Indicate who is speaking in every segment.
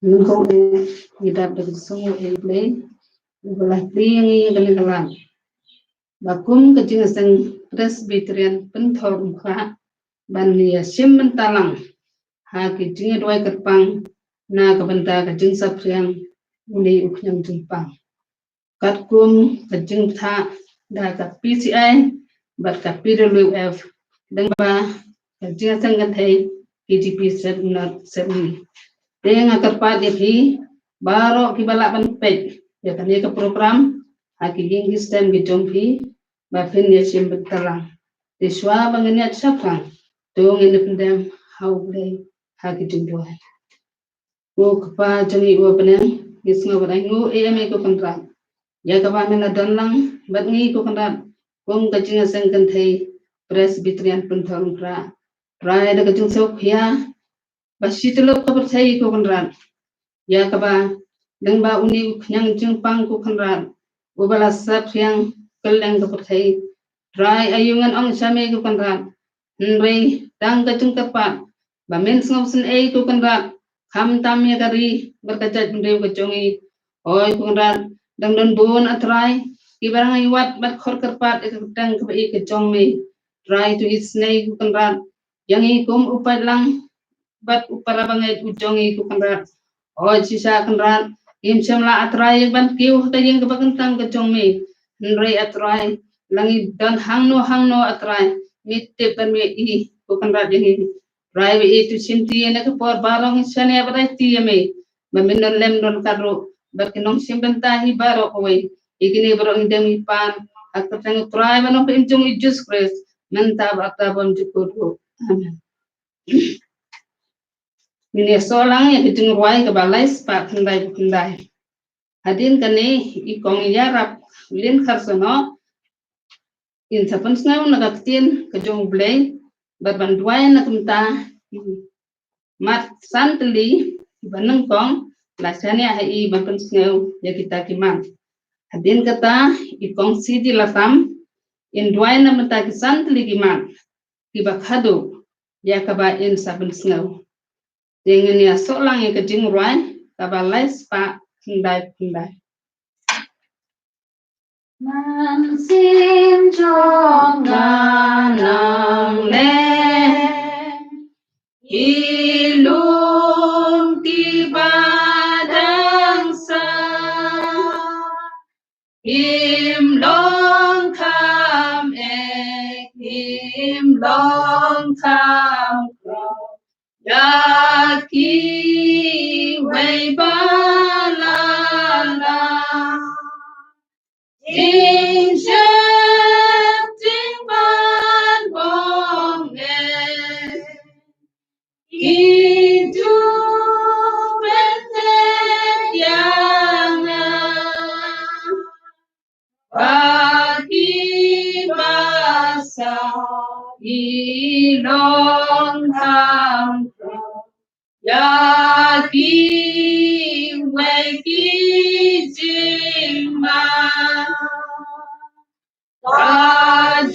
Speaker 1: Nung ngidap de sungu e play belah yang ini kalan bakum kecing seng presbyterian penthor mukha ban ya sim talang ha kecing doi ketpang na kabenta kecing sapriang uni uknyang jingpang kat kum kecing tha da ka PCI bat ka PWF deng ba kecing seng kathai KTP set Dengan kerpat di baro kibalak penpek ya kan ke program aki gingi stem gijongpi bafin ya sim betalang diswa bangnya sapang tung ini pendem hau play haki jumbo ko kapa jangi wo peneng gisngo badai ngu eme ko kontrak ya kapa mena danlang batngi ko kontrak kong kajinga sengkan thai presbyterian penthong pra praya da kajing sok ya basitulok ko percaya ko kontrak ya kaba deng ba uni nyang jingpang ku khanran ubala sap yang keleng ke perthai rai ayungan ong same ku khanran nrei dang ka chung tepat ba men ngau sen ei ku khanran kham tam ya gari berkajat ndeu ke chongi oi ku khanran dang don bon atrai ibarang ai wat bat khor kerpat ek dang ke ke chong me rai tu isnei ku khanran yang i kum upadlang bat upara bangai ujongi ku khanran oh sisa kenran im semla atrai ban kiu ta yang ke bakentang ke jongme nrei atrai langi dan hangno atrai mitte per me I bukan rading ini rai itu sinti ene ke por barong sane abrai ti me baminon lem don karo bakinong simbenta hi baro kowe igini baro indemi pan akatang trai bano pe injung ijus kres menta bakta bon jukuru amen Ini solang yang kijeng ruai ke balai sepak kendai. Hadin kane ikong yarap lin karsono in sapen ngau nagatin kejong blay berbantuan nakumta mat santli baneng kong lasane hai bapen ngau ya kita kiman. Hadin kata ikong sidi lasam in duai namta santli kiman kibakhado ya kaba in sapen ngau. Dengan ya solang yang kejing ruai kabalai spa kendai.
Speaker 2: Mansin jong ganang le ilung ti badang sa him long kam him long kam Yaki way balala in shifting ban bong into yang bagi basa ilong ham Yaki weki jima Kajuga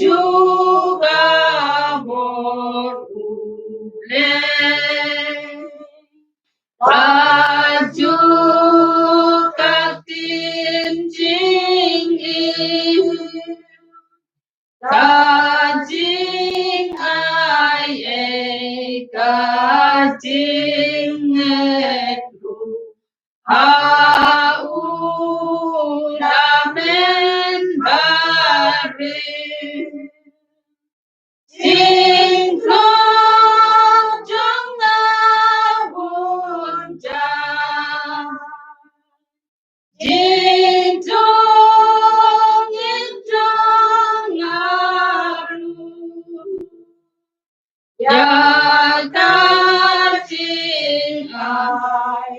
Speaker 2: borule Kajuga tinjing Kajing ai kajing Amen bare Singlo jonga bunja Jintong ngaru Ya kajing ai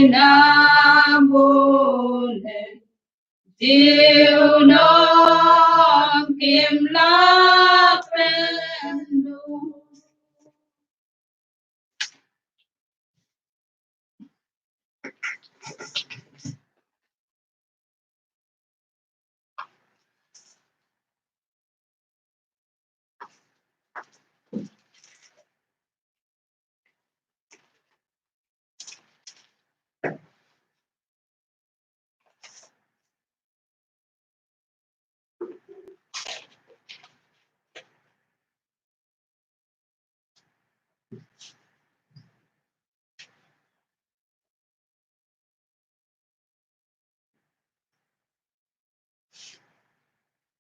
Speaker 2: enambune Diu nong kim la prendu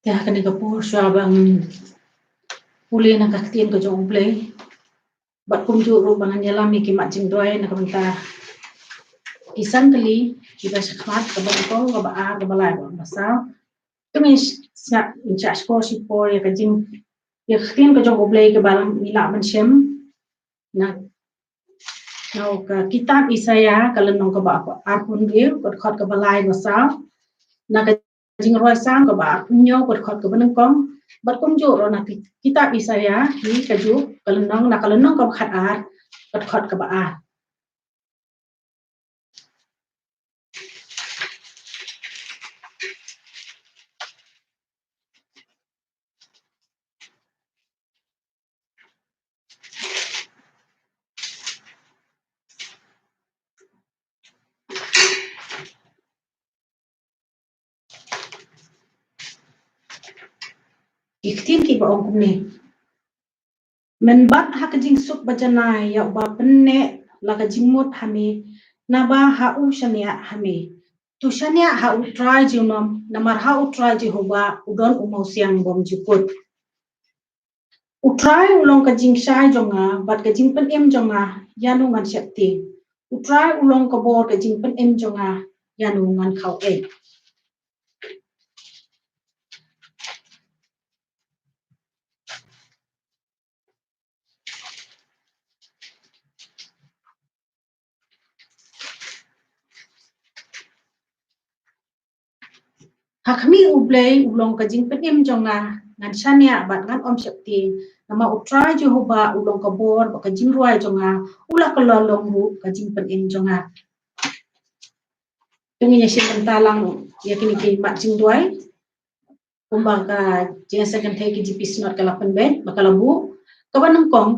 Speaker 3: ya kan ka por sha bang puli na ka tien ko jong play bat kum ju ru bangan yalam mi ki mat jing doi na ka menta isan kali kita sekhmat ka ba ko ka ba a ka ba lai ba sa kami sa in cha ko si por ya ka jing ya tien ko jong play ka balang ila man shem na nau ka kitab Isaya kalau nong ka ba apun riu kot khot ka balai ko sa na ka jing roi sang ka ba nyo kot khot ka ban kong bat kum ju ro na kitab Isaya hi ka ju kalau nong ka khat ar kot khot ka ba a ikhtin ki ba ong ne men bat ha ka jing suk bajana ya ba penne la ka jing mut hame na ba ha u shania hame tu shania ha u try ju nom na mar ha u try ju hoba udon umau siang bom juput u try ulong ka jing shai jonga bat ka jing pen em jonga yanu ngan shakti u try ulong ka bor ka jing pen em jonga yanu ngan khau e hakmi ublay ulong ka jing pen em jonga ngan shania bat ngan om shakti nama utra jehoba ulong ka bor ba ka jing ruai jonga ula ka lolong ru ka jing pen em jonga tungi nya shin talang ya kini ki mat jing ruai kumbang ka jeng second thai ki jipis not kala pen ben bakala bu ka banang kong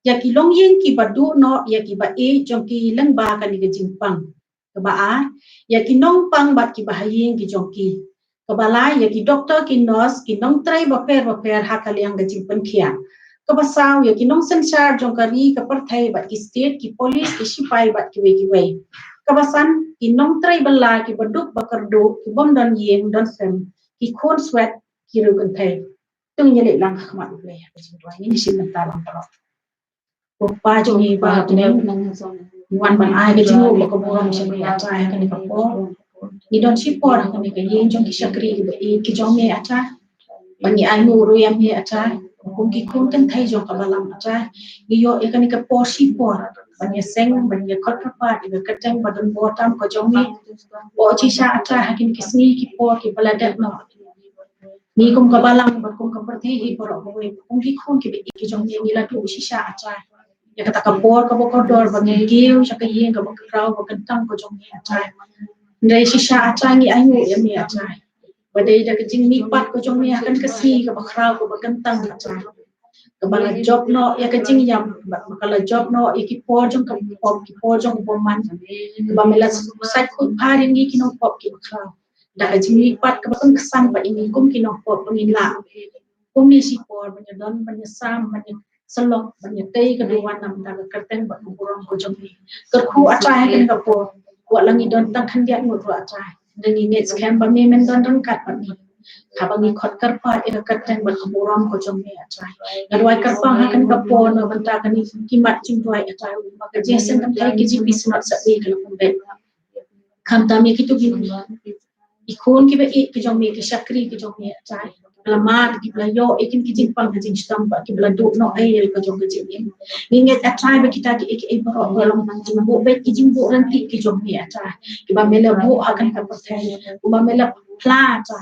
Speaker 3: ya ki long yeng ki badu no ya ki ba e jong ki lang ba ka ni ka jing pang ka ba a ya ki nong pang bat ki bahayeng ki jong ki kabalai ya ki doktor ki nurse ki nong trai ba per ha kaliang ga jing pen khia ka basau ya ki nong sensar jong kari ka par thai ba ki state ki police ki sipai ba ki we ka basan ki nong trai bala ki baduk bakardo ki bom don yeng don sem ki khon sweat ki ru kan thai tung nyele lang khmat le ka jing doi ni sin ta lang pro pa jong ni ba tu ne wan ban ai ga jing lo ko boram sem ya ta ka ni ka po ni don si por ka ni ka yin jong ki shakri ki jong me acha bani anu ru yam me acha kum ki kum kan thai jong ka balam acha ni yo e ka ni ka por si por bani seng bani khot pa ni ka tang badan botam ko jong me o chi sha acha hakin kisni ki por ki baladak no ni kum ka balam ba kum ka par thai hi por ko we kum ki khum ki jong me ni la tu si sha acha ya kata ka por ka bo ko dor bani giu sha ka yin ka bo ka rau ba kan tang ko jong me acha ndai sisa acangi ayu ya mi acai badai da kejing mi pat ko jong mi akan kesi ka bakrau ko bagantang acai kabala job no ya kejing yam bakala job no iki por jong ka pop ki por jong boman ba mela sai ku pari ni ki no pop ki bakrau da kejing mi pat ka bakang kesan ba ini kum ki no pop pengin la kum mi si por banya don banya sam banya selok banya tei ka duwan nam da kerteng ba kurang ko jong mi kerku acai kan ka por wa langi don tang kan dia ngut wa cha deni net scam ba me men don don kat ba ni ka ba ngi khot kar pa e ka tang ba boram ko jong me cha ngadwai kar pa ha kan ka po no banta kan ni ki mat ching doi cha ba ka jesen kan thai ki ji bis not sa be ka pum be kam ta me ki tu gi ikon ki ba e ki jong me ki shakri ki jong me cha lamar ki bla yo ekin ki jing pang jing stam ba ki bla do no ai ka jong ka jing ni nget a try ba kita ki e bro long jing bo be ki jing bo ranti ki jong me cha ki ba mela bo akan ka pathai ba mela pla cha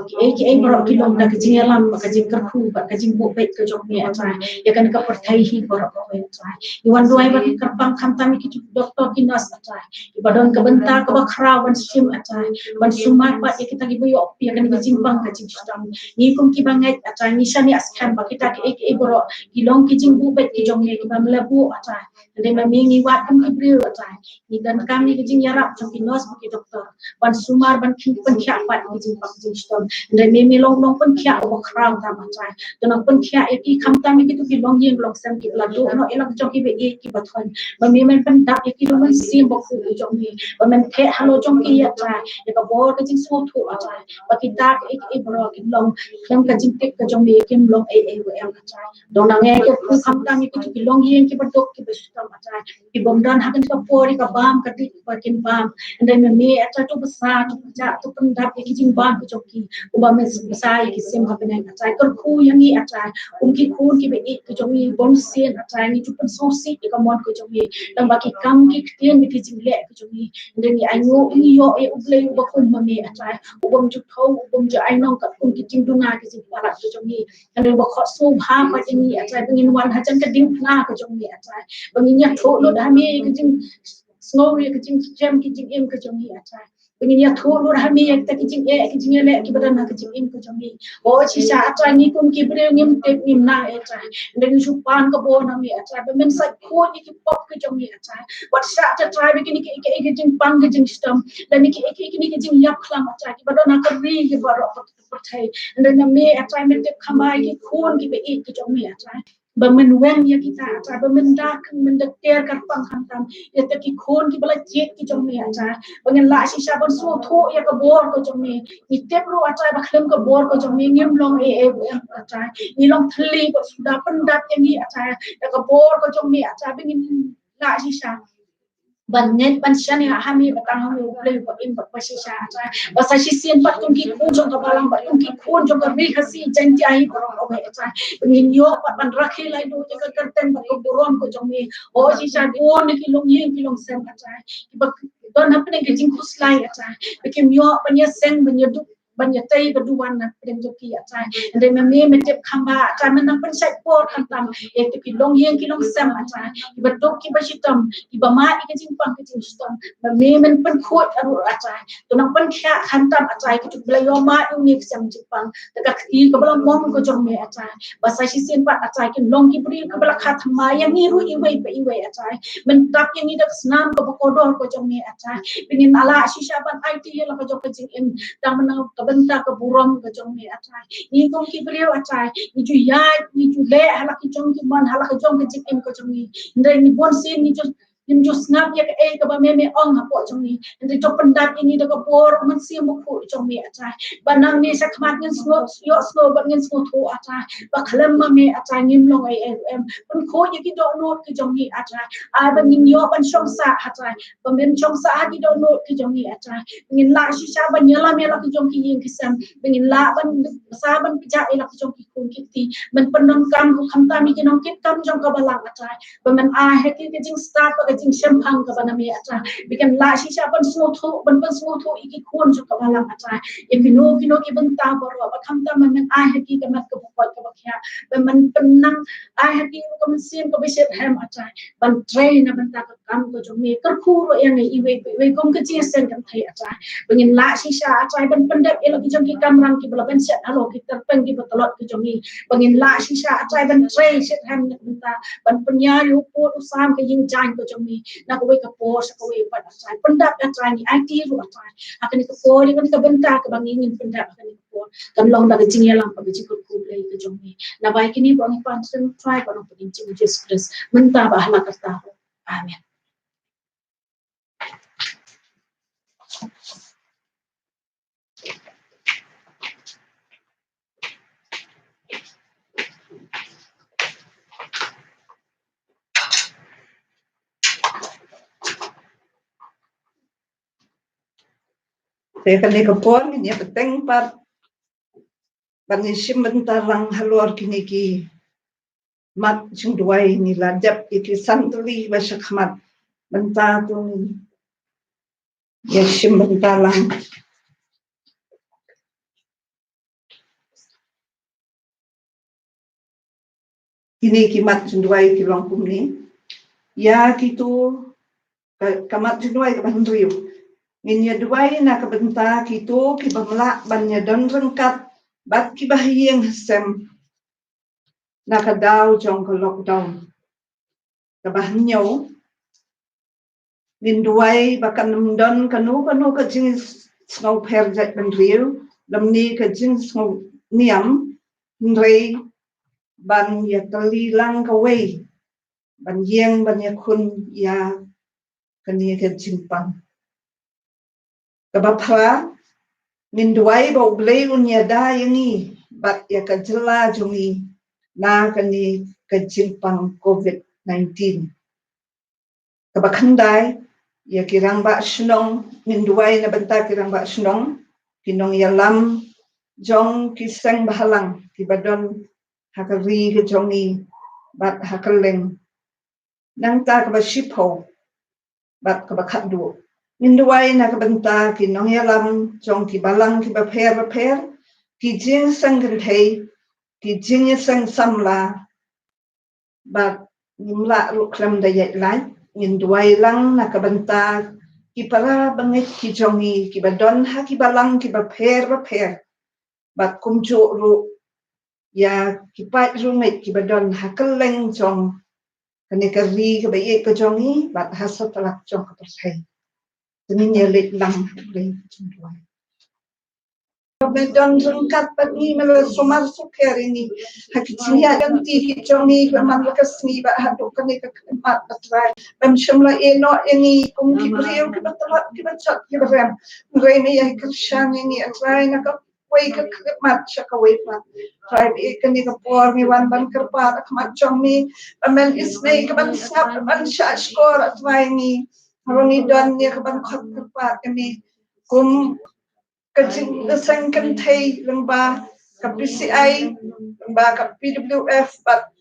Speaker 3: ki e bro ki long da ki jing lam ka jing ka khu ba ka jing bo be ka jong me cha ya kan ka pathai hi bro ko be cha i wan doi ba ka pang kham tam ki doctor ki nas cha ki ba don ka banta ka ba khra wan sim cha wan sumar ba kita ki bo yo ya kan ka jing pang ka jing stam ni kum ki bangai acha ni shani askham ba kita ki bro ki long ki jing bu bet ki jong ye ki ba mela bu acha Ande memingi wat kum kibril atai. Ni dan kami kijing yarap jong ki nurse ki doktor. Ban sumar ban kin pen kya pat kijing pak kijing stom. Ande memi long long pen kya o kram ta atai. Donang pen kya ki kam ta mi kitu ki long yin long sam ki la do no elak jong ki be e ki bathon. Ba mi men pen dak ki do man sim bok ku jong ni. Ba men the halo jong ki atai. Ya ka bor kijing so thu atai. Ba ki dak e bro ki long kem kijing tek ka jong ni kim long e em atai. Donang e ki kam ta mi kitu ki long yin ki batok ki bestam atai. Ki bom dan hakan ka pori ka bam ka dik ka kin bam. And then me atai to besar to ja to pen dak ki jing bam ki jong ki. Uba men besar ki sim ha pen atai. Kar khu yang ni atai. Ki khun ki be e ki jong ni bon sen atai ni tu pen so si ki ka mon ko jong ni. Dang ba ki kam ki tien mi ki jing le ki jong ni. And then ni anyo ni yo e uble uba kun ma me atai. Ubom ju thau ubom ju ai nong ka kun ki jing dunga ki jing para ki jong ni. And then ba kho so bha pa ni atai bengin wan ha chan ka ding na ka jong ni atai. Bengin ya tho lo da me ki jing snow ki jing jam ki jing em ka jong ni atai. Bengin ya tho lo da me ya ta ki jing le ki badan ha ki jing em ka jong ni. O chi sa atai ni kum ki bre ngim te ngim na atai. And then ju pan ka bo na me atai. Bemen sa ko ni ki pop ka jong ni atai. What sa ta try begin ki jing pan ki jing stam. Dan ni ki jing yap klam atai. Ki badan ha ka ri ki baro pertai. And then me atai me te khamai ki khun ki be e ki jong ni atai. Ba men wen ya kita atai ba men dak men de ter kar pang kham tam ya te ki khun ki bala jet ki jong ni atai. Bangen la si sa ban so tho ya ka bor ko jong ni. Ni te pro atai ba khlem ka bor ko jong ni ngim long e atai. Ni long thli ko sudah pendat yang ni atai. Ya ka bor ko jong ni atai bengin la si sa. Banget pansian ya hami batang hami ublay ko im pasisya atai. Basa si sien pat kum ki kun jong ka balang pat kum ki kun jong ka ri hasi janti ai ko ro be atai. Bengin yo pat ban rakhi lai do ka karten pat ko boron ko jong ni. O si sa bon ki long yin ki long sem atai. Ki ba don hapne ki jing khuslai atai. Bekim yo panya seng banya du banyak tay berduan na pren joki atai. And then me tep khamba atai men nang pensai por khantam e te ki long yin ki long sem atai. Ki ba dok ki ba sitam ki ba ma ki jing pang ki jing sitam. Me men pen khot aru atai. To nang pen kha khantam atai ki tu bla yo ma yu ni sem jing pang. Ta ka ki ka bla mom ko jong me atai. Ba sa si sen pat atai ki long ki bri ka bla kha thama yang ni ru i wei atai. Men tap yang ni dak snam ko ko dor ko jong me atai. Pengin ala si saban IT la ka jong ka jing em dang menang benta ke buram ke jong ni atai. Ni kong ki beliau atai. Ni ju ya, ni ju le halak ki jong ki man halak ki jong ki jik em ke jong ni. Ndai ni bon sin ni ju snap ya ke e ke ba me ong ha po jong ni. Ndai to pendat ini de ke bor man si mo ku jong ni atai. Banang ni sa khmat ngin smo yo smo ba ngin smo thu atai. Ba khlem ma me atai ngim long ai em. Pun kho ye ki do not ki jong ni atai. Ai ba ngin yo ban shong sa atai. Ba men shong sa ha ki do not ki jong ni atai. Ngin la si sa ban nyala me la ki jong ki kisam bengin la ban saban pija ila ki jong ki kun ki men penon kam ku kham ta mi ki nong kit kam jong ka balang atai ben a he ki jing start ka jing shempang ka bana mi atai bikin la shi sha ban so tho ban so tho iki kun jong ka balang atai e kino ki ben ta baro ba kham ta men a he ki ka mat ka ko ka ba kya ben men penang a he ki ko men sim ko be set hem atai ban train ban ta ka kam ko jong mi kar khu ro yang i we kom ka chi sen kan thai atai bengin la shi sha atai ban pendat ila ki jong ki kamrang ki bala ben set halo ki terpeng ki betalot ki jong ni bengin la shi sha atai ban train set hem nak ta ban penya yu po usam ke yin jan ko jong ni na ko we ka po sa ko we pa atai pendat atai ni IT ru atai akan ko po ni kan ka benta ka bangin pendat akan ko po kan long da jing yalang pa ji ko ku le ki jong ni na bai kini bang pan sen try ko no pin jing Jesus Christ menta ba hala ka ta amen.
Speaker 4: Saya kali kapon ni peteng pat bangin sim bentarang halor kini ki mat sing duai ni lajap iki santri bahasa khmat bentar tu ya sim bentalang kini ki mat sing duai ki longkum ni ya kitu kamat sing duai ka bandriu Minya duai na kabenta kito ki bamla banya don rengkat bat ki bahieng sem na kadaw jong ka lockdown kabahnyau Linduai bakan nemdon kanu ke jing sngau per jat ban riu lamni ke jing sngau niam nrei ban ya kali lang kawai ban yeng ban ya kun ya kani ke jimpang kabapra Linduai bau blei unya da yangi bat ya ka jela jungi na kani ke jimpang COVID-19 kabakhandai ya kirang ba shnong Linduai na banta kirang ba shnong kinong yalam jong kisang bahalang kibadon hakari ke jongi bat hakaleng nang ta ka shipo bat ka bakadu Linduai na ka banta kinong yalam jong kibalang kibaper ki jing sang gantei ki jing sang samla bat nimla luklam da yat lai Linduai lang na ka banta ki para bangit ki jongi ki badon ha ki balang ki baper bat kumjo ru ya ki pat rumit ki badon hakeleng jong kani kari ki baye ka jongi bat hasat talak jong ka persai tenin ya lit lang blei Linduai Bedon rengkat pat ni mele somar suker ini hakicinya ganti ki jongi man lekas ni ba hadu kani ka kemat patrai bam shimla eno ini kum ki brio ki batlat ki batchat ki barem ngrene ya krishan ini atrai na ka wai ka kemat chaka wai pat trai bi kani ka por mi wan ban kerpa kemat jongi amen ismei ka ban sap ban sha skor atrai ni haroni don ni ka ban khot kerpa kani kum kajing nasang kantay lamba ka PCI lamba ka PWF bat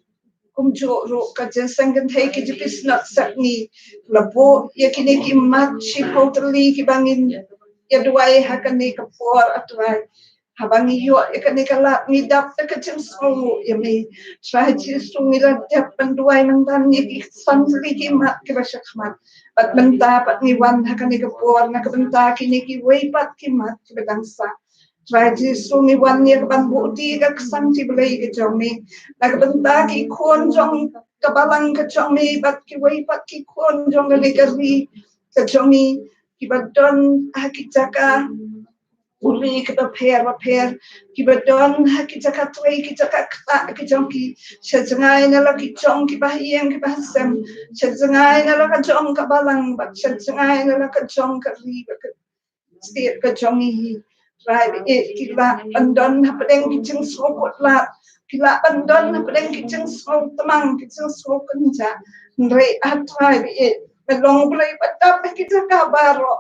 Speaker 4: kumjo ro kajing sang kantay ki jipis nak sakni labo ya kini ki mat shi potterly ki bangin ya duai hakani ka por atwai habangi yo ikani ka la ni dap ka kajing so ya mi traji sungila dap panduai nang dan ni ki santli ki mat ki basakmat pat benta pat ni wan hakani ka por na ka benta kini ki wei pat ki mat ki badangsa traji sungi wan ni ka ban bukti ka sang ti belai ki jomi na ka benta ki kon jong ka balang ka jomi pat ki wei pat ki kon jong ka negari ka jomi ki badon hakitaka uli ki baper ki badon hakitaka trei ki jaka kta ki jongki shajangai na la ki jong ki bahiyang ki bahasem shajangai na la ka jong ka balang bat shajangai na la ka jong ka ri ka stir ka jongi rai bi ki la bandon hapdeng ki jing sokot la ki la bandon hapdeng ki jing sok tamang ki jing sok kunja ndrei atrai bi belong bulai badap ki jaka baro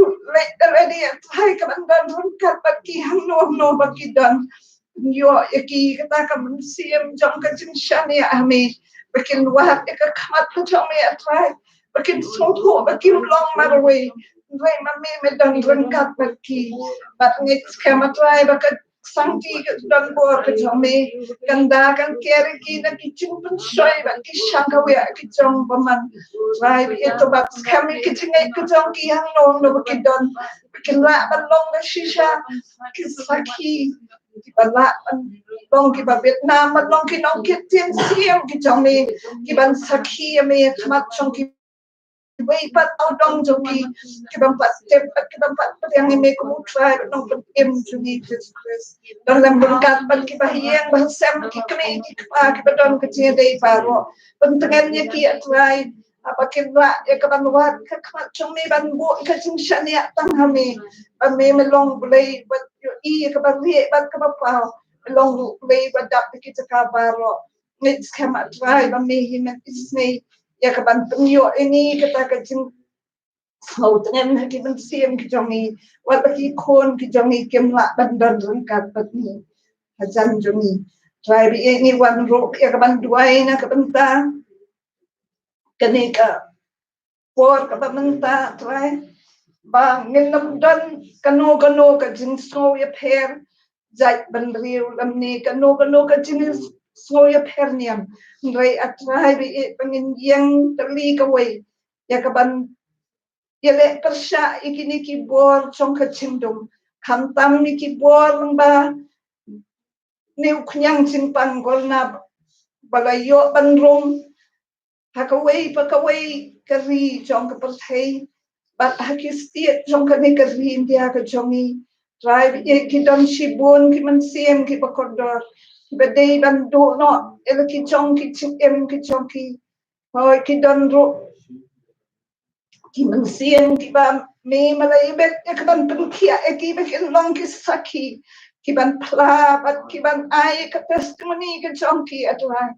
Speaker 4: le already hai ka bandon rungkat bagi hang no bagi don yo yaki kata ka musim jong ka jing shani ami bakin wahat ka khamat ka jong me atrai bakin soto bakin long marwe Rai mami me don rengkat bagi bat ngit skema trai bakat sangti don bor ke jomi kanda kan kere ki na ki chung pun shoi bat ki shanga we ki jong baman rai itu bat skemi ki jingai ki jong ki hang no baki don ki la ban long na shisha ki saki ki bala long ki ba Vietnam long ki nong ki tin siam ki jomi ki ban saki me khamat chong ki wei pat dong joki kibampat yang ini ku try nong em juni Chris dalam berkat ban kibahiyang bahasam ki kami ki badon kecil dei paro pentengannya ki try apa kira ya kaban wat ka chumi ban bu ka jing shania tang hami me melong bulai bat yo I ka ban ri bat ka pa melong bulai badap ki ka paro ngits kama try ban me himen isnei ya kaban penyo ini kata kajing sau dengan ki ban siam ki jongi wat ki kon ki jongi kemla bandon rengkat patni hajan jongi try bi ini wan ro ya kaban duai na kabenta kani ka por ka benta try ba nginam don kano ka jing so ya per jai ban riu lamni kano ka jing so ya per niam ngai atrai bi pengin yang terli ka wei ya ka ban ya le persya ikini ki bor chong ka chimdum khantam ni ki bor ba niu knyang chimpang golna balayo ban rom hakaway pakaway kari jong ka perthei bat hakistiet jong ka ni kari india ka jongi drive e kidon shibun ki man siem ki bakordor ki badei ban do no el ki jong ki chim ki jong ki hoy kidon ro ki man siem ki ba me malay bet ek ban penkia ki ba kin long ki saki ki ban pla bat ki ban ai ka testimony ka jong ki atwa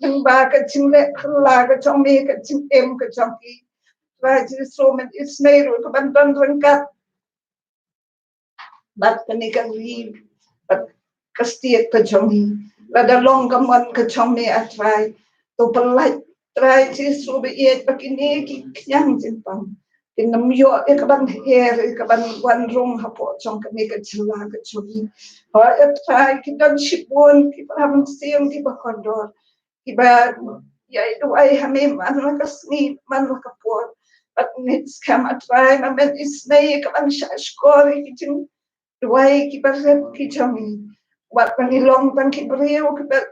Speaker 4: nang ba ka chimle khla ka jong me ka chim ka jong ki và so mình ismay rồi các bạn tân răng cắt bắt cái này cái gì bắt cái stiệt cái trong này là đã long cái món cái trong này at vai to palai try chỉ so bị yết bắt cái này cái nhang trên bằng cái nấm yo cái bạn hair các bạn quan rong hấp trong cái này cái chila cái trong này họ at try cái đơn shipon cái bạn xem cái bạn còn đó cái bạn vậy đâu ai ham em ăn là cái sni man là cái pot but it's come at try mà bên ismay các bạn sẽ score cái chừng Duai ki baret ki chami wat pangilong tang ki breu ki bat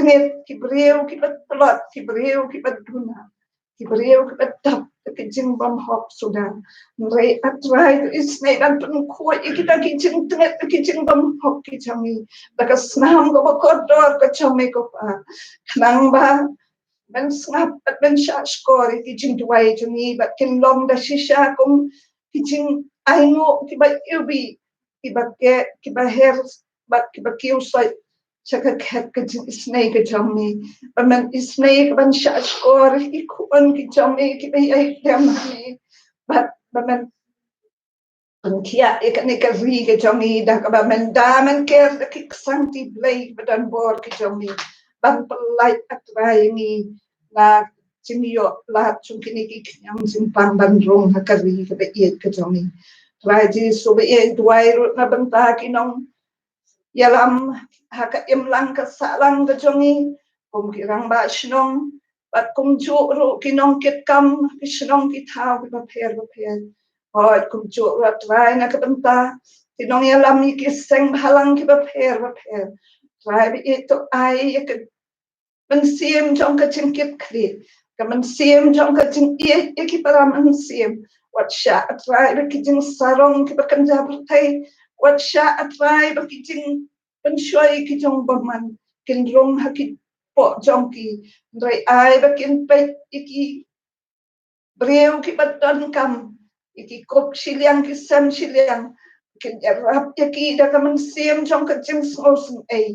Speaker 4: tnget ki breu ki bat plot ki breu ki bat duna ki breu ki bat tap ki jing bam hop sudah rei atrai is nei dan pen ko kita ki jing tnget ki jing bam hop ki chami baka snam go kodor ka chami ko pa nang ba ben snap at ben sha score ki jing duai chami bat kin long da shisha kum ki jing aingo ki bat ubi kiba her bat kiba kiusai chaka khat ka snake ka chammi man snake ban sha skor ikun ki chammi kiba ai tamni bat man kia ekane ka ri ka chammi da ka man daman ker da ki santi blai badan bor ki chammi ban pelai atrai ni na chimio la chungkini ki nyang simpang ban rong ha ka ri ka iet ka chammi Raji sobe e duai rut na benta kinong yalam haka imlang ka salang ka jongi kum kirang ba shnong bat kum chu ru kinong kit kam shnong ki thau ki ba pher hoy kum chu rat rai na ka benta kinong yalam ki seng halang ki ba pher rai bi itu ai ka ben siem jong ka chim kit kri ka men siem jong ka chim e ki para men siem wat sha atrai ba kijing sarong ki ba kan jabertai wat sha atrai ba kijing ben shoi ki jong ba man kin rong ha ki po jong ki drai ai ba kin pe iki breu ki ba don kam iki kop siliang ki sam siliang kin rap ki da ka men siem jong ka jing snos ei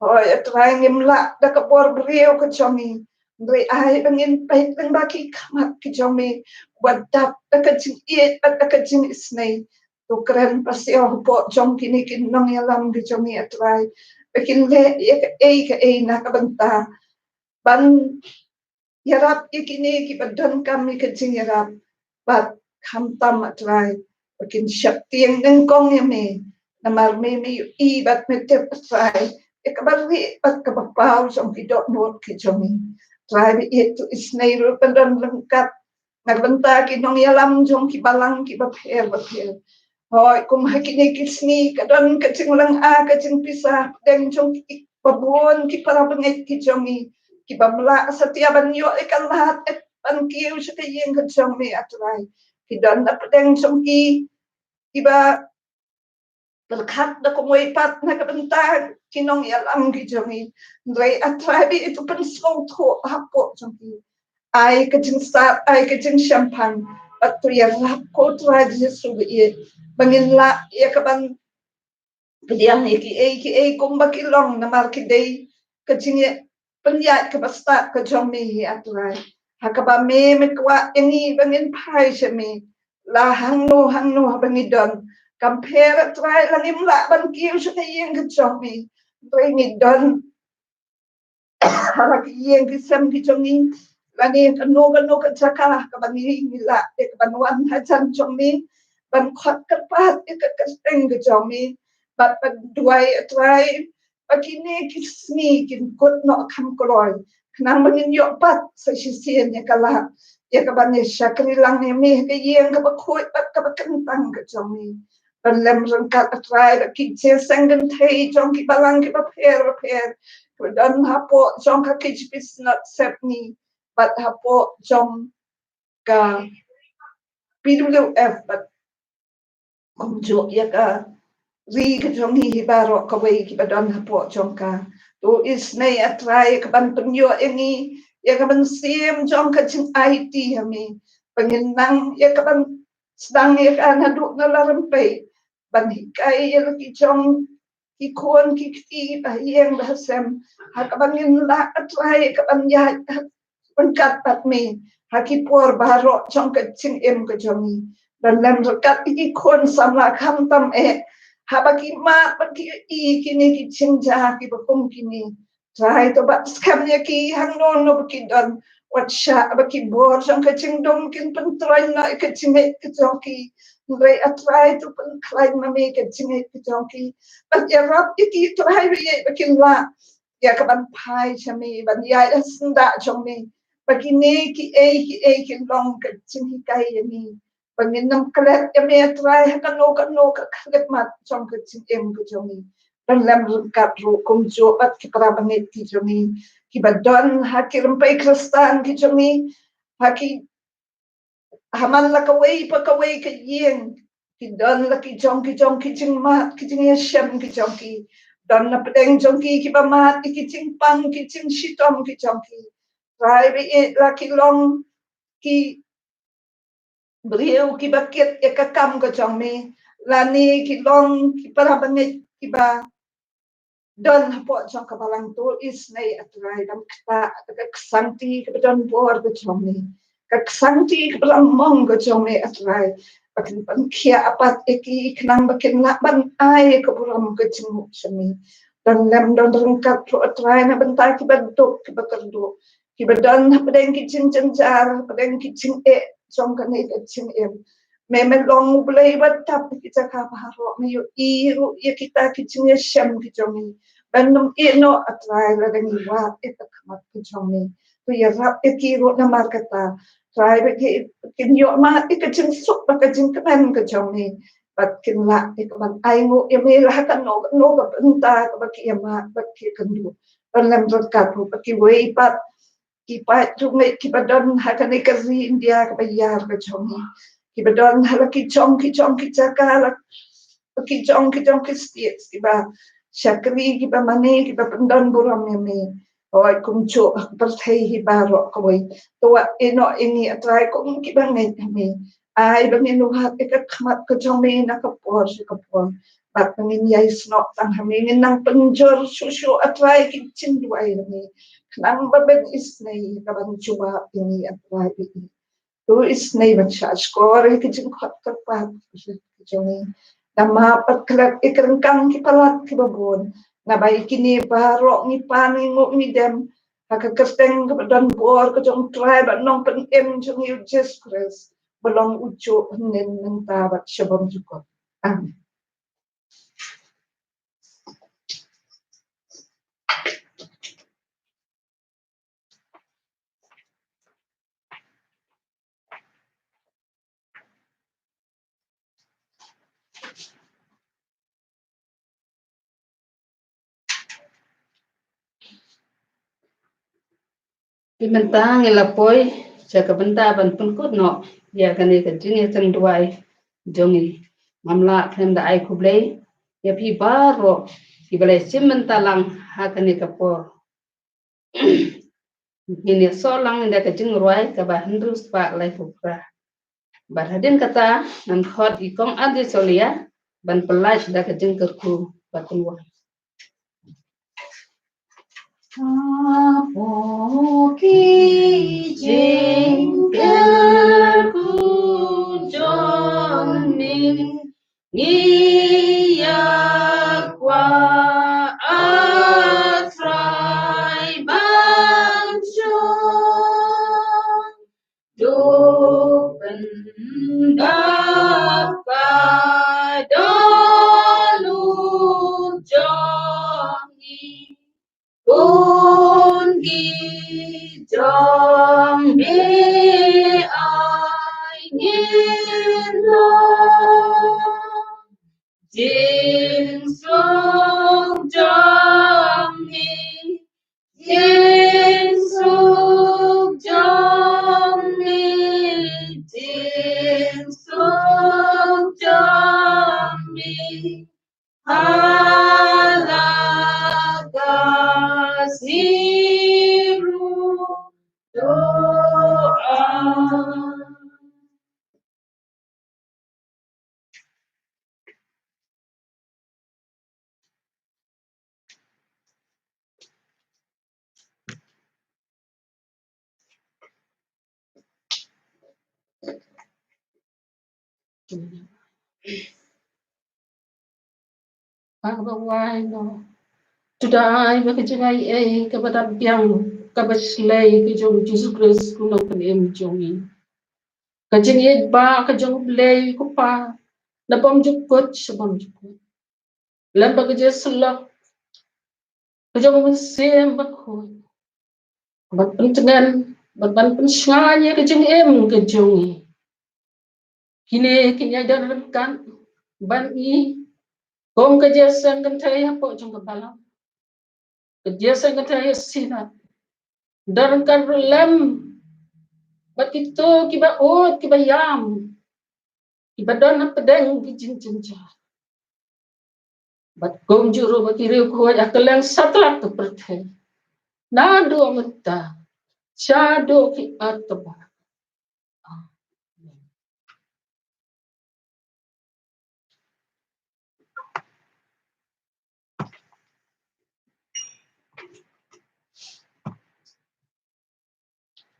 Speaker 4: hoy atrai ngim la da ka bor breu ka jongi drai ai ba ngin pe teng ba ki kamat ki jongi wadap takajing iet at takajing isnay to kren paseo po jong kini kin nong yalam di jongi atrai pekin le ka na kabanta ban yarap ikini ki badan kami kajing yarap bat kamtam atrai pekin syaktiang nengkong yame namar me i bat metep atrai ekabari bat kabapau jong ki dot not ki jongi trai itu isnay ru pandan lengkap nagbanta kinong yalam jong ki balang ki bapher hoy kum hakini kisni kadon kaching lang kaching pisah deng jong ki babon ki para bengai ki jongi ki bamla setiaban yo ikan lahat et pan kiu sa kayeng ka jongi atrai ki don na deng jong ki iba berkat da kumoy pat na kabanta kinong yalam ki jongi ndray atrai bi itu pen song tho hapo jong ki ai kajing sat ai kajing champagne atau yang lap ko traje subi e bangin la ya kaban pediang iki kumba kilong na marki day kajing penyat ka basta ka jomi atrai hakaba me kwa ini bangin pai shemi la hangno bangin don compare atrai langim la ban kiu shata yeng ka jomi bangin don harak yeng ki sam ki jomi lagi kanu ka cakah ka bangi nila e ka banwan ha chan chomi ban khat ka pat e ka kasteng ka chomi bat duai atrai pakine kisni kin kot no kham koloi nang bangin yo pat sa sisien ya kala ya ka ban shakri lang ne me ka yeng ka ba khoi pat ka ba kentang ka chomi ban lem rang ka atrai ka ki che sangan thei chong ki balang ki ba pher dan hapo chong ka ki bis not sep ni bat hapo jom ka PWF bat kumjo ya ka ri ka jong hi baro ka wei ki badon hapo jom ka tu is nei atrai ka ban penyo ini ya ka ban sim jom ka chin IT hami pengenang ya ka ban sedang ya ka nadu ngalarempe ban hikai ya ki jom ki kon ki ti ba yeng ba sem ha ka ban ngin la atrai ka ban ya ban kat pat me ha ki por baro jom ka chin em ka jom dan lem rekat iki kon samla kham tam habaki ma baki I kini ki chinja ki bakum kini try to bat scam ya ki hang no baki don wat sha baki bor jong ka ching dom kin pen try na ka chinge ka joki Ngai atrai to pen klai ma me ka chinge ka joki bat ya rap iki try ye baki la ya ka ban pai chami ban ya senda jong me baki ne ki ki long ka chingi kai ya mi Penginam kelet ya me try kan no ka kelet mat jong ke chin em ke jomi dan lam kat ru kum jo bat ki pra banget ki jomi ki badon ha ki rempai kristan ki jomi ha ki haman la ka wei pa ka wei ke yin ki don la ki jong ki ching mat ki ching ya shem ki jong ki don na pedeng jong ki ba mat ki ching pang ki ching shitom ki jong ki try be la ki long ki beliau ki bakit ya kakam ko chong me lani ki long ki para banget ki ba don hapo chong ka balang to is nei atrai dam kta ka ksanti ka don bor ko chong me ka ksanti ka balang mong ko chong me atrai bakin pan kia apat eki knang bakin la ban ai ko buram ko ching chami dan lem don rengkat pro atrai na bentar ki bentuk ki bakerdo ki badan pedeng ki chin jar pedeng ki chin trong cái này cái chuyện em mẹ long play bắt tập cái chắc ha haro me yo I ru ya kita cái chuyện shem cái trong này ban num no atrai la dengan wat itu kamat cái trong này tu ya rap cái ru na markata try cái yo ma cái chuyện suk cái chuyện cái trong này bat kin la cái man ai ngo ya me la kan no ka benta ka ki ma cái kendu dan lem kat ru cái way pat kipa tungai kipa don hakane kazi India ka bayar ka chongi kipa don halaki chong ki chaka ki chong ki states kipa shakri kipa mane kipa pendon buram me oi kum chu perthai hi baro ko oi to eno ini atrai kum kipa ngai me ai bangin nuhat ka khmat ka chong me na ka por ka por bat bangin yai snok tang hamingin nang penjor susu atrai ki chin duai me Nang babet is nay kaban chuba ini atwa ini. Tu is nay bacha skor ki jing khat pat jongi. Nama pat klat ikrengkang ki palat ki babon. Na bai kini baro ni pani ngo ni dem. Haka kerteng ke badan bor ke jong tribe nong pen em jong you just press. Belong ucu nen nang tabat syabam juga. Amin.
Speaker 1: Bintang ilapoi jaka benta ban pun no ya kani ka jingi tang duai jongi mamla kenda ai kublei ya pi baro ki balai simentalang ha kani ka por ini solang nda ka jing ruai ka ba hendrus pa lai fukra ba hadin kata nan khot ikong adi solia ban pelaj da ka jing kerku batunwa
Speaker 3: Apo ki jing kerku jon min ngiyak wa atrai banjong dupen dapat donu jongi Kun ki jong me ai ngin lo jin sung jong me jin sung jong Pagawai no. Tudai bakajai kepada biang kabaslay kejong Jesus Christ kuno penem jongi. Kajing ba kajong blay ko pa nabam jukut sabam jukut. Lamba kaje selak kajong mesem bakhoy. Bat pentengan bat pensyanya kajing kejongi. Kini ada kan ban i kong kajasan kan taya po jong kabalam. Kajasan kan taya sinat. Daran kan relem bat itu kiba kiba yam kiba dana pedang kijin jinja bat gom juru bakiri ko akalang satlak to perthe na do mutta shado ki atba